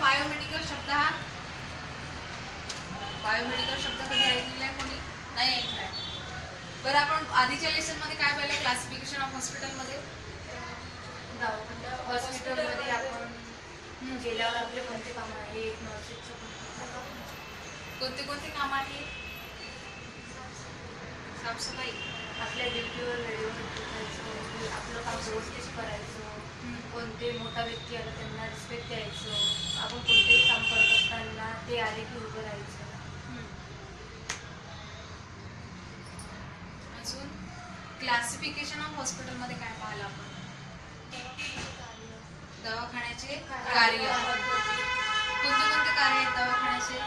Biomedical शब्द हा biomedical शब्द कधी ऐकलेला आहे कोणी? नाही ऐकलाय. बरं आपण आधीच्या लेसन मध्ये काय पाहिलं? क्लासिफिकेशन ऑफ हॉस्पिटल मध्ये हॉस्पिटलमध्ये आपण गेल्यावर आपले कोणते काम आहे, नर्सिंगचं कोणते कोणते काम आहेत? साफसफाई, आपल्या ड्युटीवर वेळेवर पोचायचं, आपलं काम व्यवस्थित करायचं, कोणते मोठा व्यक्ती आला त्यांना रिस्पेक्ट द्यायचं, आपण कोणतेही काम करत असताना ते आले की उभं राहायचं. अजून क्लासिफिकेशन ऑफ हॉस्पिटल मध्ये काय पाहिलं आपण? दवाखान्याचे कार्य. कोणते कोणते कार्य आहेत दवाखान्याचे?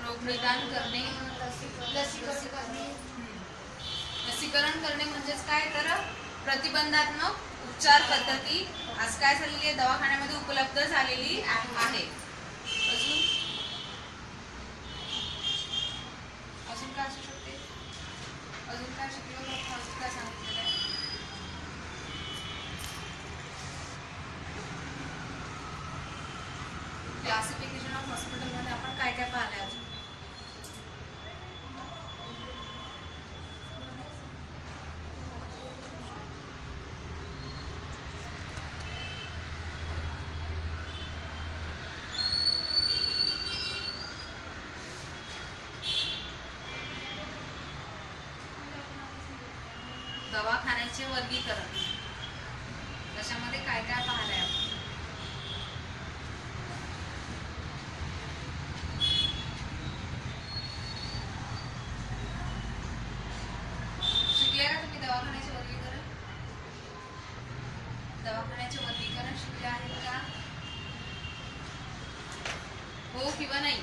रोग निदान करणे, लसीकरण करणे म्हणजेच काय तर प्रतिबंधात्मक उपचार पद्धती आज काय झालेली आहे दवाखान्यामध्ये उपलब्ध झालेली आहे. अजून अजून काय असू शकते? अजून काय शिकलो? काय सांगितलेलं आहे? क्लासिफिकेशन ऑफ हॉस्पिटल मध्ये आपण काय काय पाहिलंय अजून? दवाखान्याचे वर्गीकरण त्याच्यामध्ये काय काय पाहिलंय आपण? शिकले का तुम्ही दवाखान्याचे वर्गीकरण? दवाखान्याचे वर्गीकरण शिकले आहेत का? हो किंवा नाही?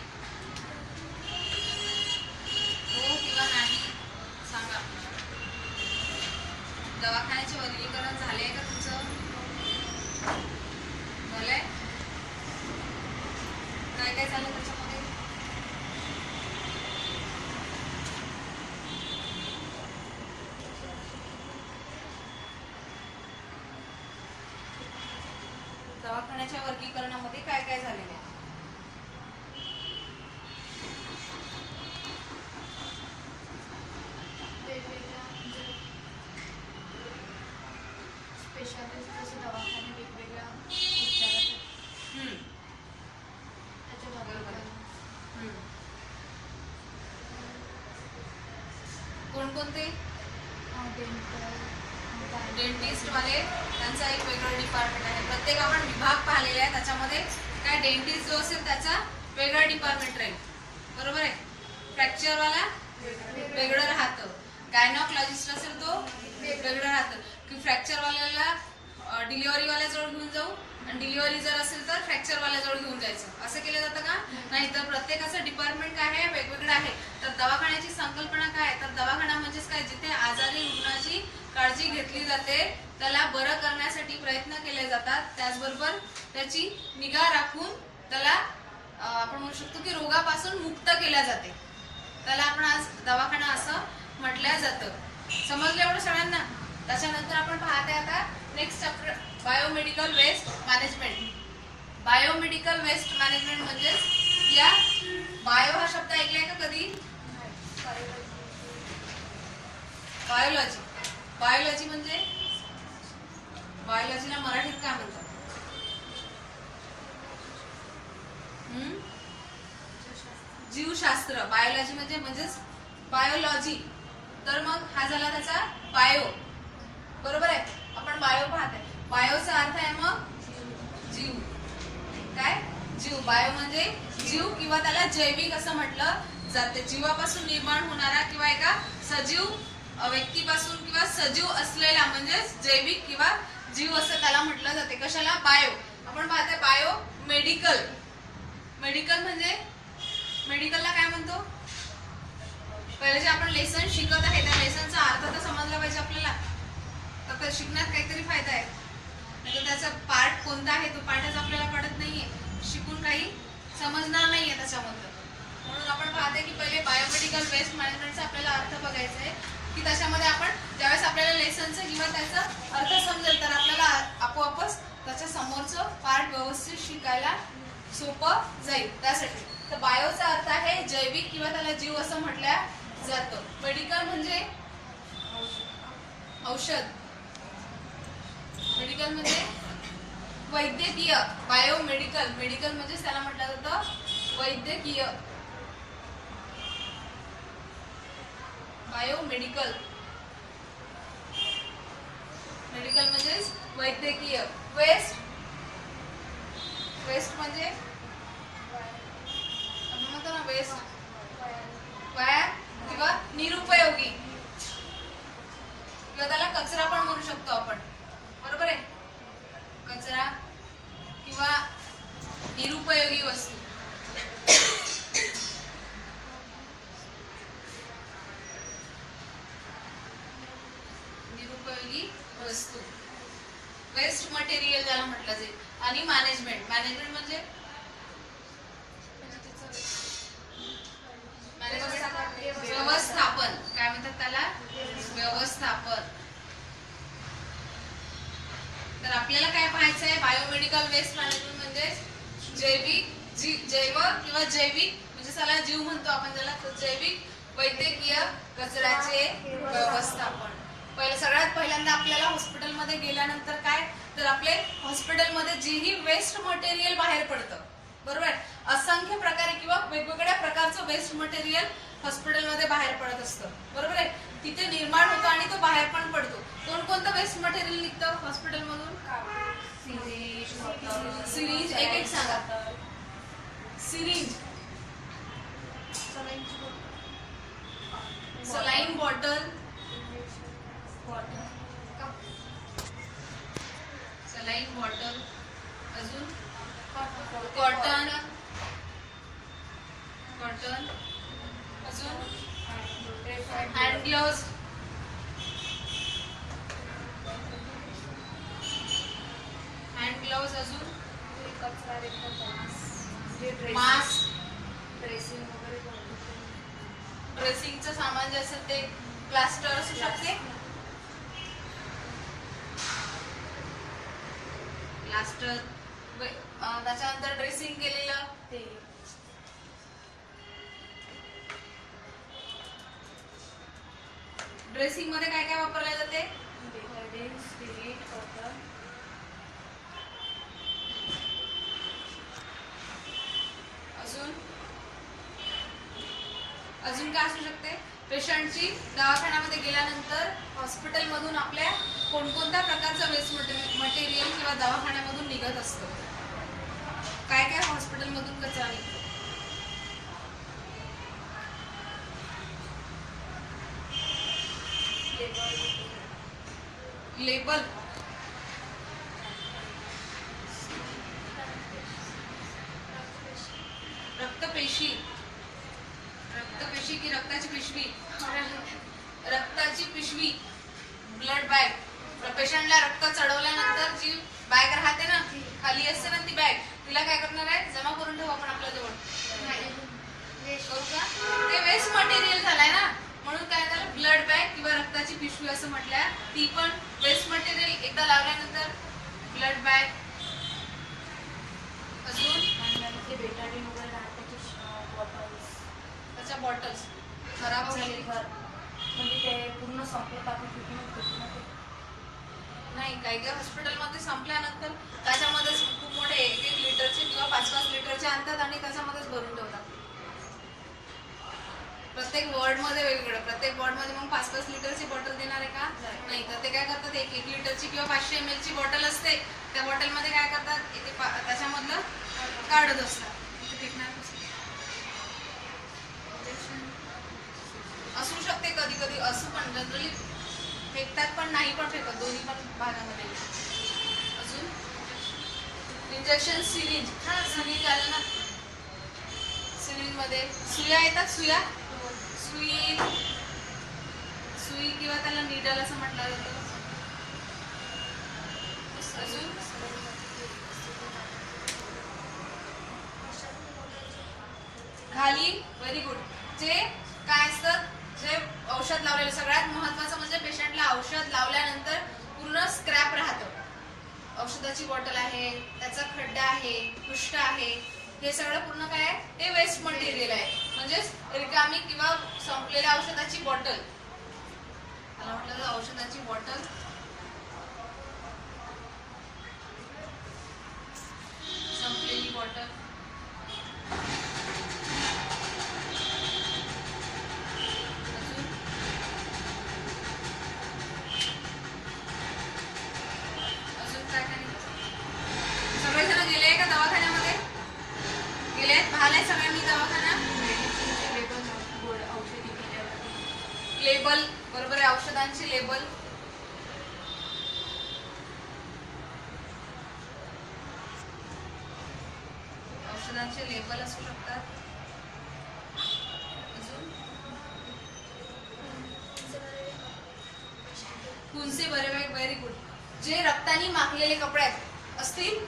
हो किंवा नाही सांगा. दवाखान्याचे वर्गीकरण झाले का तुमचं? झालंय? काय काय झालं त्याच्यामध्ये? दवाखान्याच्या वर्गीकरणामध्ये काय काय झालेलं आहे? दवाखाने वेगवेगळ्या उपचारासाठी कोणकोणते? डेंटिस्ट वाले त्यांचा एक वेगळं डिपार्टमेंट आहे. प्रत्येक आपण विभाग पाहिलेले आहे त्याच्यामध्ये काय डेंटिस्ट जो असेल त्याचा वेगळा डिपार्टमेंट राहील. बरोबर आहे? फ्रॅक्चर वाला वेगळं राहतं. गायनॉकॉलॉजिस्ट असेल तो वेगळं राहतं की फ्रॅक्चर वाल्याला डिलिव्हरी वाल्याजवळ घेऊन जाऊ आणि डिलिव्हरी जर असेल तर फ्रॅक्चर वाल्याजवळ घेऊन जायचं. असं केलं जातं का? नाही. तर प्रत्येकाचं डिपार्टमेंट काय आहे? वेगवेगळं आहे. तर दवाखान्याची संकल्पना काय? तर दवाखाना म्हणजेच काय? जिथे आजारी रुग्णाची काळजी घेतली जाते, त्याला बरं करण्यासाठी प्रयत्न केले जातात, त्याचबरोबर त्याची निगा राखून त्याला आपण म्हणू शकतो की रोगापासून मुक्त केल्या जाते. त्याला आपण आज दवाखाना असं म्हटलं जातं. समजलं एवढं सगळ्यांना? त्याच्यानंतर आपण पाहते आता next chapter biomedical waste management. Biomedical waste management म्हणजेच या बायो हा शब्द ऐकलाय का कधी? बायोलॉजी. बायोलॉजी म्हणजे बायोलॉजीला मराठीत काय म्हणतात? जीवशास्त्र. बायोलॉजी म्हणजेच बायोलॉजी. तर मग हा झाला त्याचा बायो. बरोबर आहे? आपण बायो पाहत आहे. बायोचा अर्थ आहे मग जीव. काय? जीव. बायो म्हणजे जीव किंवा त्याला जैविक असं म्हटलं जाते. जीवापासून निर्माण होणारा किंवा एका सजीव व्यक्तीपासून किंवा सजीव असलेला म्हणजेच जैविक किंवा जीव असं त्याला म्हटलं जाते. कशाला? बायो. आपण पाहते बायो मेडिकल. मेडिकल म्हणजे मेडिकलला काय म्हणतो? पहिले जे आपण लेसन शिकत आहे त्या लेसनचा अर्थ तर समजला पाहिजे आपल्याला. तर शिकण्यात काहीतरी फायदा आहे. नाही तर त्याचा पार्ट कोणता आहे तो पार्टच आपल्याला कळत नाहीये. शिकून काही समजणार नाहीये त्याच्यामधलं. म्हणून आपण पाहते की पहिले बायोमेडिकल वेस्ट मॅनेजमेंटचा आपल्याला अर्थ बघायचा आहे की त्याच्यामध्ये आपण ज्यावेळेस आपल्याला लेसनचं किंवा त्याचा अर्थ समजेल तर आपल्याला आपोआपच त्याच्या समोरचं पार्ट व्यवस्थित शिकायला सोपं जाईल त्यासाठी. तर बायोचा अर्थ आहे जैविक किंवा त्याला जीव असं म्हटलं जातं. मेडिकल म्हणजे औषध. मेडिकल म्हणजे वैद्यकीय. बायोमेडिकल, मेडिकल म्हणजे त्याला म्हटलं जातं वैद्यकीय. बायोमेडिकल, मेडिकल म्हणजे वैद्यकीय. वेस्ट, वेस्ट म्हणजे आपण म्हणतो ना वेस्ट, वाया किंवा निरुपयोगी, किंवा त्याला कचरा पण म्हणू शकतो आपण. बरोबर आहे. कचरा किंवा निरुपयोगी वस्तू. निरुपयोगी वस्तू, वेस्ट मटेरियल ज्याला म्हटलं जाईल. आणि मॅनेजमेंट, मॅनेजमेंट म्हणजे व्यवस्थापन. काय म्हणतात त्याला? व्यवस्थापन. तर आपल्याला काय पाहायचं आहे? बायोमेडिकल वेस्ट मॅनेजमेंट म्हणजे जैव किंवा जैविक म्हणजे त्याला जीव म्हणतो आपण त्याला, जैविक वैद्यकीय कचऱ्याचे व्यवस्थापन. सगळ्यात पहिल्यांदा आपल्याला हॉस्पिटलमध्ये गेल्यानंतर काय, तर आपले हॉस्पिटलमध्ये जेही वेस्ट मटेरियल बाहेर पडतं, बरोबर आहे, असंख्य प्रकारे किंवा वेगवेगळ्या प्रकारचं वेस्ट मटेरियल हॉस्पिटलमध्ये बाहेर पडत असतं. बरोबर आहे. तिथे निर्माण होतो आणि तो बाहेर पण पडतो. कोणकोणतं वेस्ट मटेरियल निघतं हॉस्पिटलमधून? सिरिंज. एक एक सांगा. Syringe, saline bottle, saline bottle, अजून कॉटन, कॉटन, अजून हँड ग्लोव्ज, हँड ग्लोव्ज, अजून मास्क, ड्रेसिंग वगैरे, ड्रेसिंगचं सामान जे असेल ते प्लास्टर असू शकते, प्लास्टर, त्याच्यानंतर ड्रेसिंग केलेलं ते ड्रेसिंग मध्ये काय काय वापरले जाते? बेटाडीन, स्पिरिट, कॉटन, अजून काय असू शकते? पेशंटची दवाखान्यामध्ये गेल्यानंतर हॉस्पिटलमधून आपल्या कोणकोणत्या प्रकारचं वेस्ट मटेरियल किंवा दवाखान्यामधून निघत असतं, काय काय हॉस्पिटलमधून कचरा निघतो. लेबल, रक्तपेशी, रक्तपेशी की रक्ताची पिशवी, रक्ताची पिशवी, ब्लड बॅग. पेशंटला रक्त चढवल्यानंतर जी बॅग राहते ना, खाली असते ना ती बॅग, तिला काय करणार आहे? जमा करून ठेवू आपण आपल्या जवळ. करू का? ते वेस्ट मटेरियल झालंय ना, म्हणून काय झालं? ब्लड बॅग किंवा रक्ताची पिशवी असं म्हटलं. ती पण वेस्ट मटेरियल एकदा लावल्यानंतर ब्लड बॅग. अजून बेटाडीन वगैरे राहते, बॉटल्स, त्याच्या बॉटल्स खराब झाली म्हणजे ते पूर्ण संपलं आपण नाही. काही काही हॉस्पिटलमध्ये संपल्यानंतर त्याच्यामध्येच खूप मोठे 1-1 लिटरचे किंवा 5-5 लिटरचे आणतात आणि त्याच्यामध्येच भरून ठेवतात. प्रत्येक वॉर्डमध्ये वेगवेगळं, प्रत्येक वॉर्डमध्ये मग 5-5 लिटरची बॉटल देणार आहे का? नाही. तर ते काय करतात? 1-1 लिटरची किंवा 500 ml ची बॉटल असते, त्या बॉटलमध्ये काय करतात? त्याच्यामधलं काढत असतात. असू शकते कधी कधी, असू पण जनरली फेकतात पण नाही पण फेकत, दोन्ही पण भागामध्ये. अजून इंजेक्शन, सिरिंज. सिरिंज आलं ना, सिरिंज मध्ये सुया येतात. सुया, सुई किंवा त्याला निडल असं म्हटलं जातं. अजून खाली, व्हेरी गुड. जे काय असतं, जे औषध लावलेलं, सगळ्यात महत्वाचं म्हणजे पेशंटला औषध लावल्यानंतर पूर्ण स्क्रॅप राहतं. औषधाची बॉटल आहे, त्याचा खड्डा आहे, पृष्ठ आहे, हे सगळं पूर्ण काय आहे, हे वेस्ट मटेरियल आहे. म्हणजेच रिकामी किंवा संपलेल्या औषधाची बॉटल, त्याला म्हटलं जातं औषधाची बॉटल, संपलेली बॉटल, अजून काय काय? सगळेजण गेले का दवाखान्यामध्ये? गेले आहेत? पाहिलंय सगळ्यांनी दवाखाना? औषधी केल्यावरती लेबल, बरोबर आहे, औषधांची लेबल. औषधांचे लेबल असू शकतात. अजून कुंचे बरे, व्हेरी गुड. जे रक्तानी माखलेले कपडे असतील,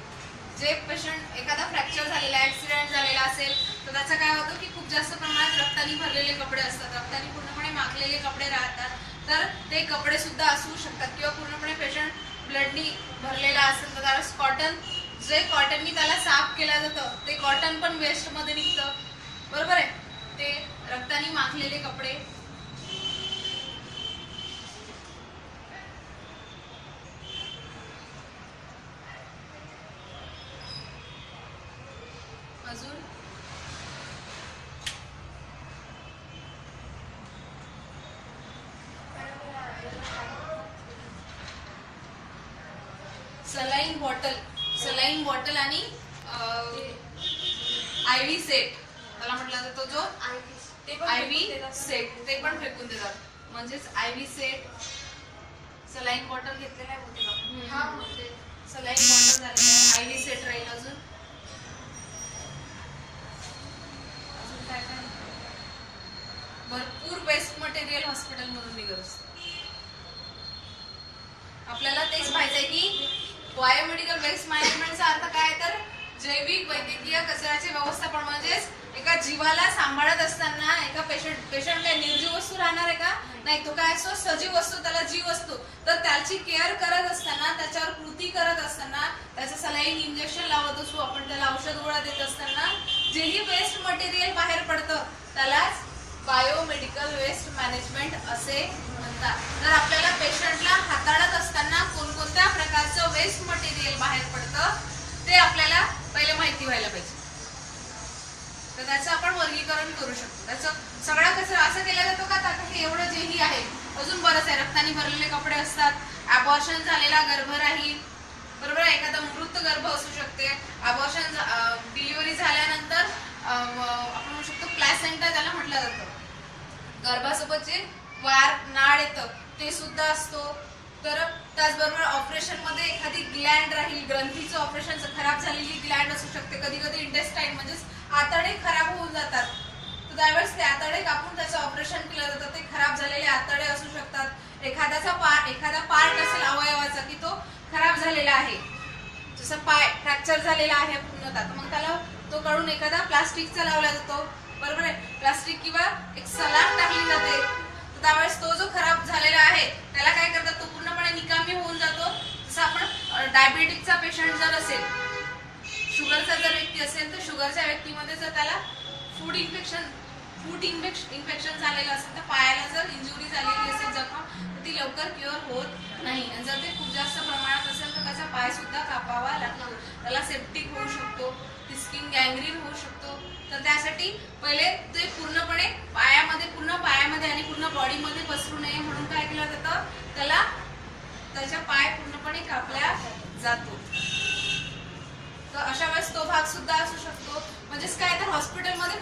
जे पेशंट एखादा फ्रॅक्चर झालेला, ऍक्सिडेंट झालेला असेल तर त्याचं काय होतं की खूप जास्त प्रमाणात रक्तानी भरलेले कपडे असतात, रक्तानी पूर्णपणे माखलेले कपडे राहतात, तर ते कपडे सुद्धा असू शकतात. किंवा पूर्णपणे पेशंट ब्लडनी भरलेला असेल तर त्यावेळेस कॉटन, जे कॉटननी त्याला साफ केलं जातं ते कॉटन पण वेस्ट मध्ये निघतं, बरोबर आहे. ते रक्तानी माखलेले कपडे. अजून सलाईन बॉटल, सलाईन बॉटल आणि आयव्ही सेट, त्याला म्हटलं जातं जो आयव्ही सेट, ते पण फेकून देतात. म्हणजेच आयव्ही सेट, सलाईन बॉटल घेतलेला आहे होते आपण, सलाईन बॉटल झालेलं आहे, आयव्ही सेट राहील. अजून काय काय? भरपूर वेस्ट मटेरियल हॉस्पिटल मधून निघत असतं. आपल्याला तेच पाहिजे की बायोमेडिकल वेस्ट मॅनेजमेंटचा अर्थ काय, तर जैविक वैद्यकीय कचऱ्याचे व्यवस्थापन. म्हणजेच एका जीवाला सांभाळत असताना एका पेशंट काय निर्जीव वस्तू राहणार आहे का? नाही, तो काय असतो, सजीव वस्तू, त्याला जीव असतो. तर त्याची केअर करत असताना, त्याच्यावर कृती करत असताना, त्याचं सलाईन इंजेक्शन लावत असू आपण, त्याला औषध गोळ्या देत असताना जेही वेस्ट मटेरियल बाहेर पडतं त्यालाच बायोमेडिकल वेस्ट मॅनेजमेंट असे म्हणतात. तर आपल्याला पेशंटला हाताळत असताना कोणकोणत्या प्रकारचं वेस्ट मटेरियल बाहेर पडतं ते आपल्याला पहिले माहिती व्हायला पाहिजे. तर त्याचं आपण वर्गीकरण करू शकतो. त्याचं सगळा कचरा असं केला जातो का, आता हे एवढं जेही आहे, अजून बरंच आहे. रक्तानी भरलेले कपडे असतात, अबॉर्शन झालेला गर्भ राहील, बरोबर आहे, एखादा मृत गर्भ असू शकते, अबॉर्शन डिलिव्हरी झाल्यानंतर आपण म्हणू शकतो प्लॅसेंटा त्याला म्हटलं जातं, गर्भासोबत जे वार नाळ येतं ते सुद्धा असतो. तर त्याचबरोबर ऑपरेशन मध्ये एखादी ग्लँड राहील, ग्रंथीचं ऑपरेशन, खराब झालेली ग्लँड असू शकते. कधी कधी इंटेस्टाईन म्हणजेच आतडे खराब होऊन जातात, तर त्यावेळेस ते आतडे कापून त्याचं ऑपरेशन केलं जातं. ते खराब झालेले आतडे असू शकतात. एखादा पार्ट असेल अवयवाचा की तो खराब झालेला आहे, जसं पाय फ्रॅक्चर झालेला आहे पूर्णतः, तर मग त्याला तो काढून एखादा प्लास्टिकचा लावला जातो, बरोबर आहे. प्लास्टिक किंवा एक सलाड टाकली जाते, तर त्यावेळेस तो जो खराब झालेला आहे त्याला काय करतात, तो पूर्णपणे निकामी होऊन जातो. जसं आपण डायबेटिकचा पेशंट जर असेल, शुगरचा जर व्यक्ती असेल, तर शुगरच्या व्यक्तीमध्ये जर त्याला फूड इन्फेक्शन झालेलं असेल, तर पायाला जर इंजुरी झालेली असेल, जखम, तर ती लवकर क्युअर होत नाही. आणि जर ते खूप जास्त प्रमाणात असेल तर त्याचा पाय सुद्धा कापावा लागतो, त्याला सेप्टिक होऊ शकतो, ती स्किन गँग्रीन होऊ शकतो. तर त्यासाठी पहिले ते पूर्णपणे पायामध्ये आणि पूर्ण बॉडीमध्ये पसरू नये म्हणून काय केलं जातं, त्याच्या पाय पूर्णपणे कापला जातो. तर अशा वेळेस तो भाग सुद्धा असू शकतो. म्हणजेच काय, तर हॉस्पिटलमध्ये